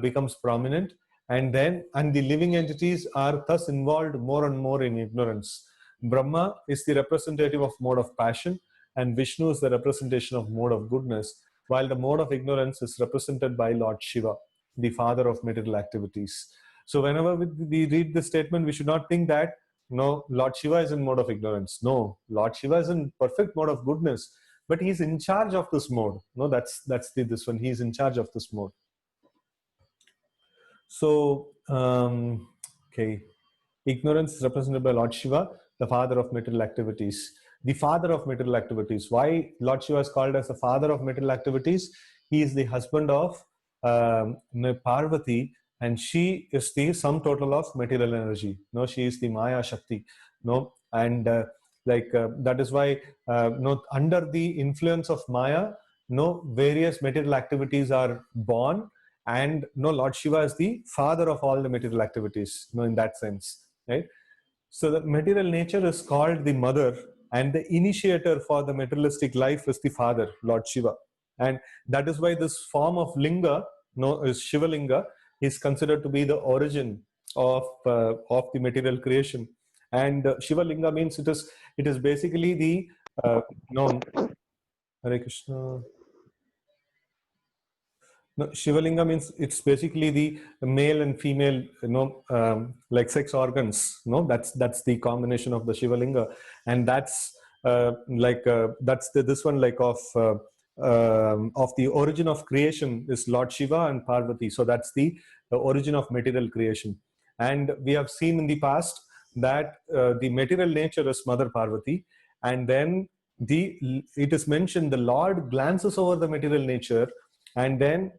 becomes prominent, and the living entities are thus involved more and more in ignorance. Brahma is the representative of mode of passion, and Vishnu is the representation of mode of goodness, while the mode of ignorance is represented by Lord Shiva, the father of material activities. So whenever we read this statement, we should not think that no, Lord Shiva is in mode of ignorance. No, Lord Shiva is in perfect mode of goodness, but he's in charge of this mode. No, that's this one. He's in charge of this mode. So, okay, ignorance is represented by Lord Shiva, the father of material activities. The father of material activities. Why Lord Shiva is called as the father of material activities? He is the husband of Parvati, and she is the sum total of material energy. No, she is the Maya Shakti. No, and that is why no, under the influence of Maya, no, various material activities are born, and no, Lord Shiva is the father of all the material activities. No, in that sense, right? So the material nature is called the mother, and the initiator for the materialistic life is the father, Lord Shiva. And that is why this form of linga, no, is Shiva Linga, is considered to be the origin of the material creation. And Shiva Linga means it is basically the no, Hare Krishna. No, Shivalinga means it's basically the male and female, like sex organs. No, that's the combination of the Shivalinga, and that's that's this one like of the origin of creation is Lord Shiva and Parvati. So that's the origin of material creation, and we have seen in the past that the material nature is Mother Parvati, and then it is mentioned the Lord glances over the material nature, and then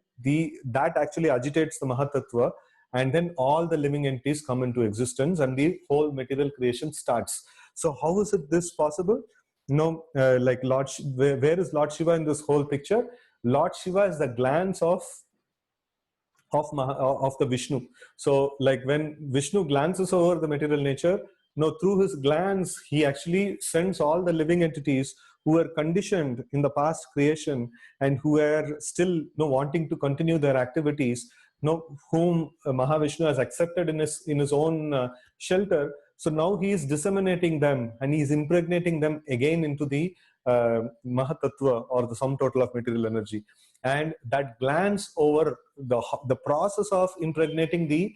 that actually agitates the Mahatattva, and then all the living entities come into existence and the whole material creation starts. So how is it this possible? No, like where is Lord Shiva in this whole picture? Lord Shiva is the glance of the Vishnu. So like when Vishnu glances over the material nature, no, through his glance he actually sends all the living entities who were conditioned in the past creation and who are still wanting to continue their activities, whom Mahavishnu has accepted in his own shelter. So now he is disseminating them and he is impregnating them again into the Mahatattva, or the sum total of material energy. And that glance over the process of impregnating the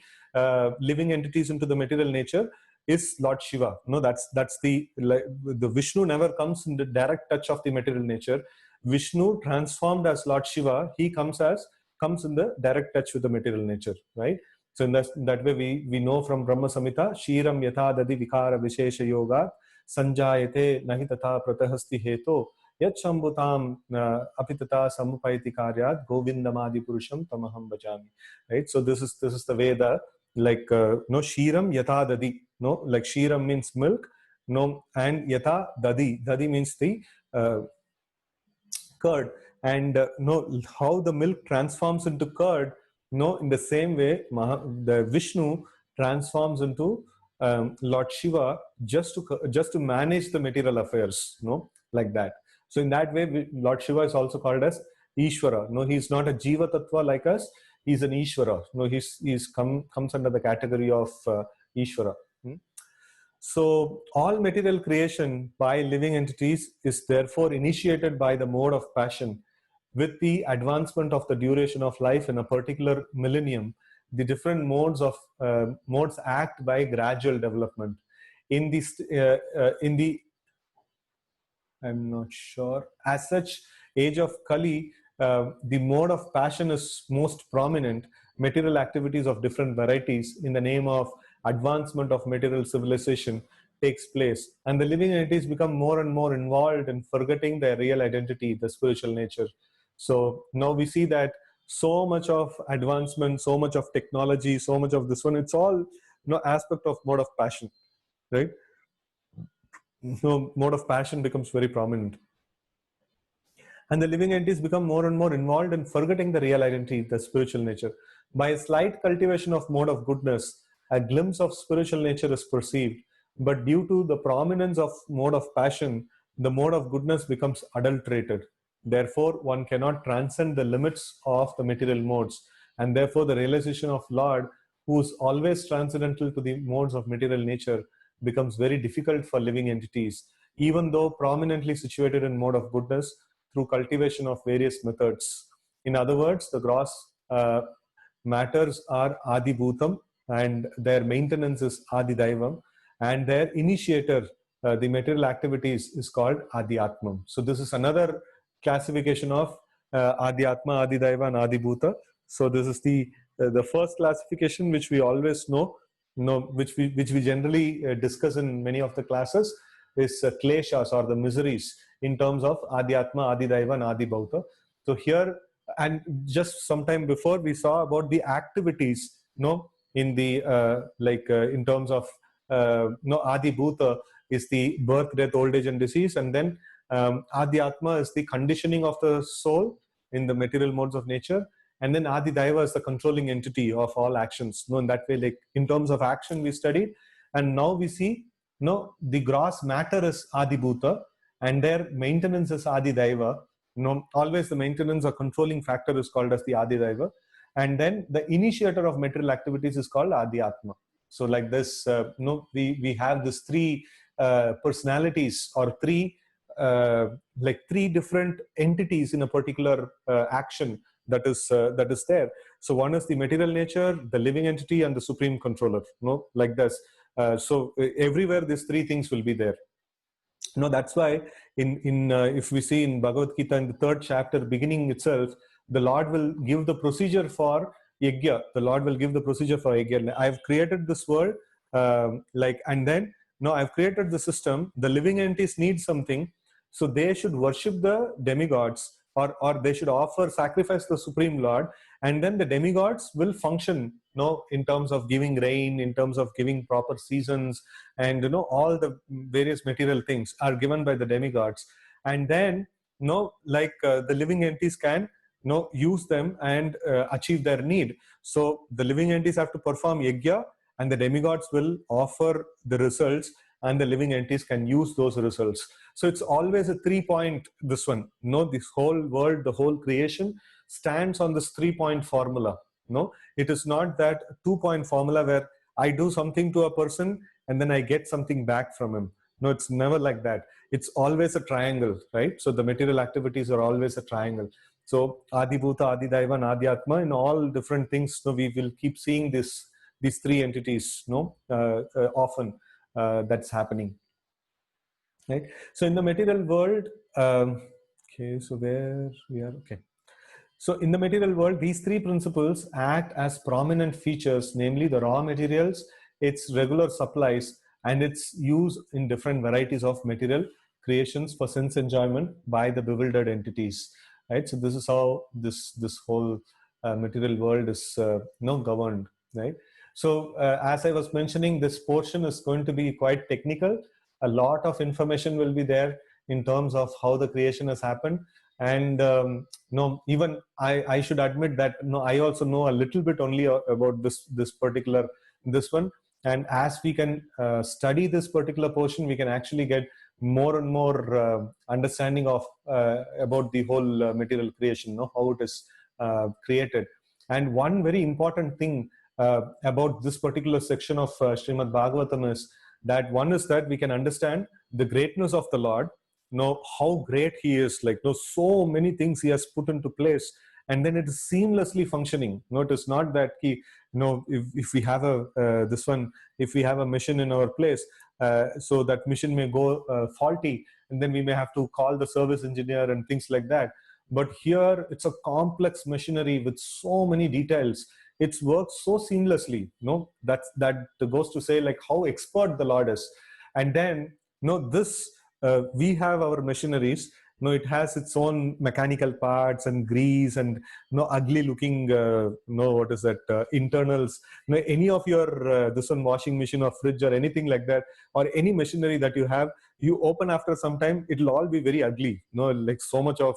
living entities into the material nature is Lord Shiva. No, that's the Vishnu never comes in the direct touch of the material nature. Vishnu transformed as Lord Shiva, he comes in the direct touch with the material nature, right? So in that way we know from Brahma Samhita, Shiram yatha dadi vikara vishesha yoga sanjayate nahi tatha pratahasti heto yat shambhutam apitata samupayati karyat govindamadi purusham tamaham bhajami. Right? So this is the Veda, like Shiram yatha dadi. No, like Shiram means milk, no, and Yatha Dadi. Dadi means the curd. And how the milk transforms into curd, in the same way, the Vishnu transforms into Lord Shiva just to manage the material affairs, like that. So in that way, Lord Shiva is also called as Ishvara. No, he is not a Jiva Tattva like us. he's an Ishvara. Comes under the category of Ishvara. So all material creation by living entities is therefore initiated by the mode of passion. With the advancement of the duration of life in a particular millennium, the different modes act by gradual development. In the I'm not sure. As such, age of Kali, the mode of passion is most prominent. Material activities of different varieties in the name of advancement of material civilization takes place, and the living entities become more and more involved in forgetting their real identity, the spiritual nature. So now we see that so much of advancement, so much of technology, so much of this one, it's all aspect of mode of passion, right? So mode of passion becomes very prominent, and the living entities become more and more involved in forgetting the real identity, the spiritual nature. By a slight cultivation of mode of goodness, a glimpse of spiritual nature is perceived, but due to the prominence of mode of passion, the mode of goodness becomes adulterated. Therefore, one cannot transcend the limits of the material modes, and therefore the realization of Lord, who is always transcendental to the modes of material nature, becomes very difficult for living entities, even though prominently situated in mode of goodness through cultivation of various methods. In other words, the gross matters are Adi Bhutam, and their maintenance is Adi Daivam, and their initiator, the material activities, is called Adi Atman. So this is another classification of Adi Atma, Adi Daiva, and Adi Bhuta. So this is the first classification which we always know, which we generally discuss in many of the classes, is kleshas, or the miseries, in terms of Adi Atma, Adi Daiva, and Adi Bhauta. So here, and just sometime before, we saw about the activities, in the in terms of Adi Bhuta is the birth, death, old age, and disease, and then Adi Atma is the conditioning of the soul in the material modes of nature, and then Adi Daiva is the controlling entity of all actions. In that way, like in terms of action, we studied, and now we see, the gross matter is Adi Bhuta, and their maintenance is Adi Daiva. Always the maintenance or controlling factor is called as the Adi Daiva, and then the initiator of material activities is called Adi Atma. So like this, we have this three personalities, or three different entities in a particular action that is there. So one is the material nature, the living entity, and the supreme controller. Like this. So everywhere these three things will be there. That's why if we see in Bhagavad Gita, in the 3rd chapter, beginning itself, the Lord will give the procedure for yajna. The Lord will give the procedure for yajna. I've created this world, and then I've created the system. The living entities need something, so they should worship the demigods, or they should offer sacrifice to the Supreme Lord, and then the demigods will function, in terms of giving rain, in terms of giving proper seasons, and all the various material things are given by the demigods, and then the living entities can use them and achieve their need. So the living entities have to perform yajna, and the demigods will offer the results, and the living entities can use those results. So it's always a 3-point, this one. This whole world, the whole creation stands on this 3-point formula. It is not that 2-point formula where I do something to a person and then I get something back from him. No, it's never like that. It's always a triangle, right? So the material activities are always a triangle. So Adi Bhuta, Adi Daiva, and Adi Atma, in all different things, we will keep seeing these three entities, often that's happening. Right. So in the material world, okay, so there we are. Okay. So in the material world, these three principles act as prominent features, namely the raw materials, its regular supplies, and its use in different varieties of material creations for sense enjoyment by the bewildered entities. Right. So this is how this whole material world is governed. Right. So as I was mentioning, this portion is going to be quite technical. A lot of information will be there in terms of how the creation has happened, and even I should admit that I also know a little bit only about this particular one, and as we can study this particular portion, we can actually get more and more understanding of about the whole material creation, how it is created. And one very important thing about this particular section of Srimad Bhagavatam is that one is that we can understand the greatness of the Lord, know how great he is, like know so many things he has put into place, and then it is seamlessly functioning. No, it is not that he, if we have a this one, if we have a mission in our place, so that mission may go faulty, and then we may have to call the service engineer and things like that. But here it's a complex machinery with so many details. It's worked so seamlessly. That goes to say like how expert the Lord is. And then this we have our machineries. It has its own mechanical parts and grease and ugly looking what is that internals. Any of your this one washing machine or fridge or anything like that, or any machinery that you have, you open after some time, it'll all be very ugly, like so much of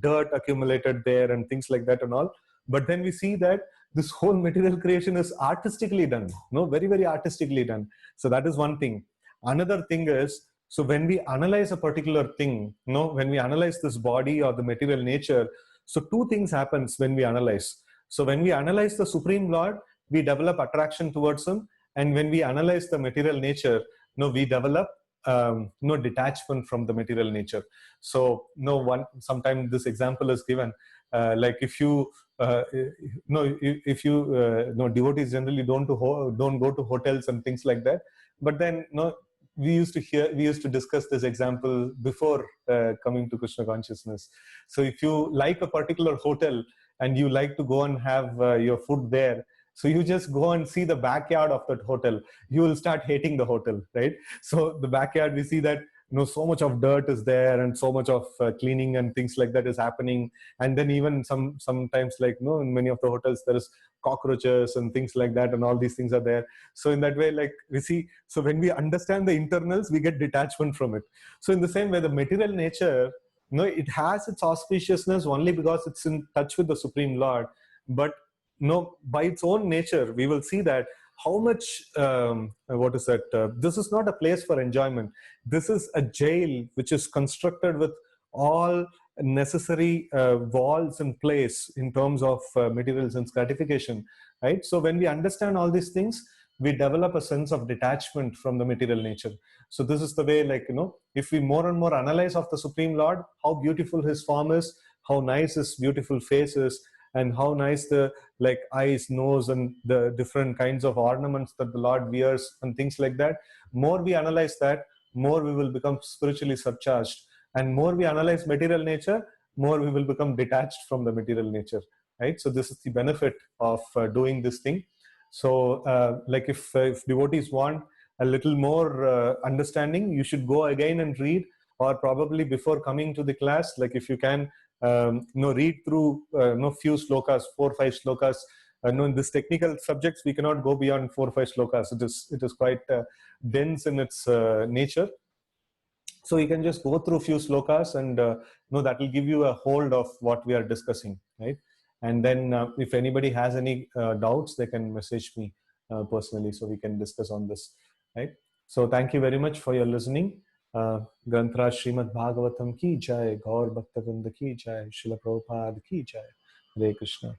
dirt accumulated there and things like that and all. But then we see that this whole material creation is artistically done, very, very artistically done. So that is one thing. Another thing is, so when we analyze a particular thing, when we analyze this body or the material nature, so two things happens when we analyze. So when we analyze the Supreme Lord, we develop attraction towards him. And when we analyze the material nature, we develop detachment from the material nature. So sometimes this example is given, like if you devotees generally don't go to hotels and things like that. But then we used to discuss this example before coming to Krishna consciousness. So if you like a particular hotel and you like to go and have your food there, so you just go and see the backyard of that hotel, you will start hating the hotel, right? So the backyard, we see that so much of dirt is there and so much of cleaning and things like that is happening. And then even sometimes, like in many of the hotels, there is cockroaches and things like that, and all these things are there. So in that way, like we see, so when we understand the internals, we get detachment from it. So in the same way, the material nature, it has its auspiciousness only because it's in touch with the Supreme Lord. But by its own nature, we will see that how much what is that this is not a place for enjoyment. This is a jail which is constructed with all necessary walls in place in terms of material sense gratification, right? So when we understand all these things, we develop a sense of detachment from the material nature. So this is the way, like if we more and more analyze of the Supreme Lord, how beautiful his form is, how nice his beautiful face is, and how nice the like eyes, nose, and the different kinds of ornaments that the Lord wears and things like that. More we analyze that, more we will become spiritually surcharged. And more we analyze material nature, more we will become detached from the material nature, right? So this is the benefit of doing this thing. So like if devotees want a little more understanding, you should go again and read, or probably before coming to the class, like if you can read through few slokas, 4 or 5 slokas. In this technical subjects, we cannot go beyond 4 or 5 slokas. It is quite dense in its nature. So you can just go through few slokas, and that will give you a hold of what we are discussing, right? And then if anybody has any doubts, they can message me personally, so we can discuss on this, right? So thank you very much for your listening. Granthra Srimad Bhagavatam ki jai, Gaur Bhakta Vrinda ki jai, Srila Prabhupada ki jai. Hare Krishna.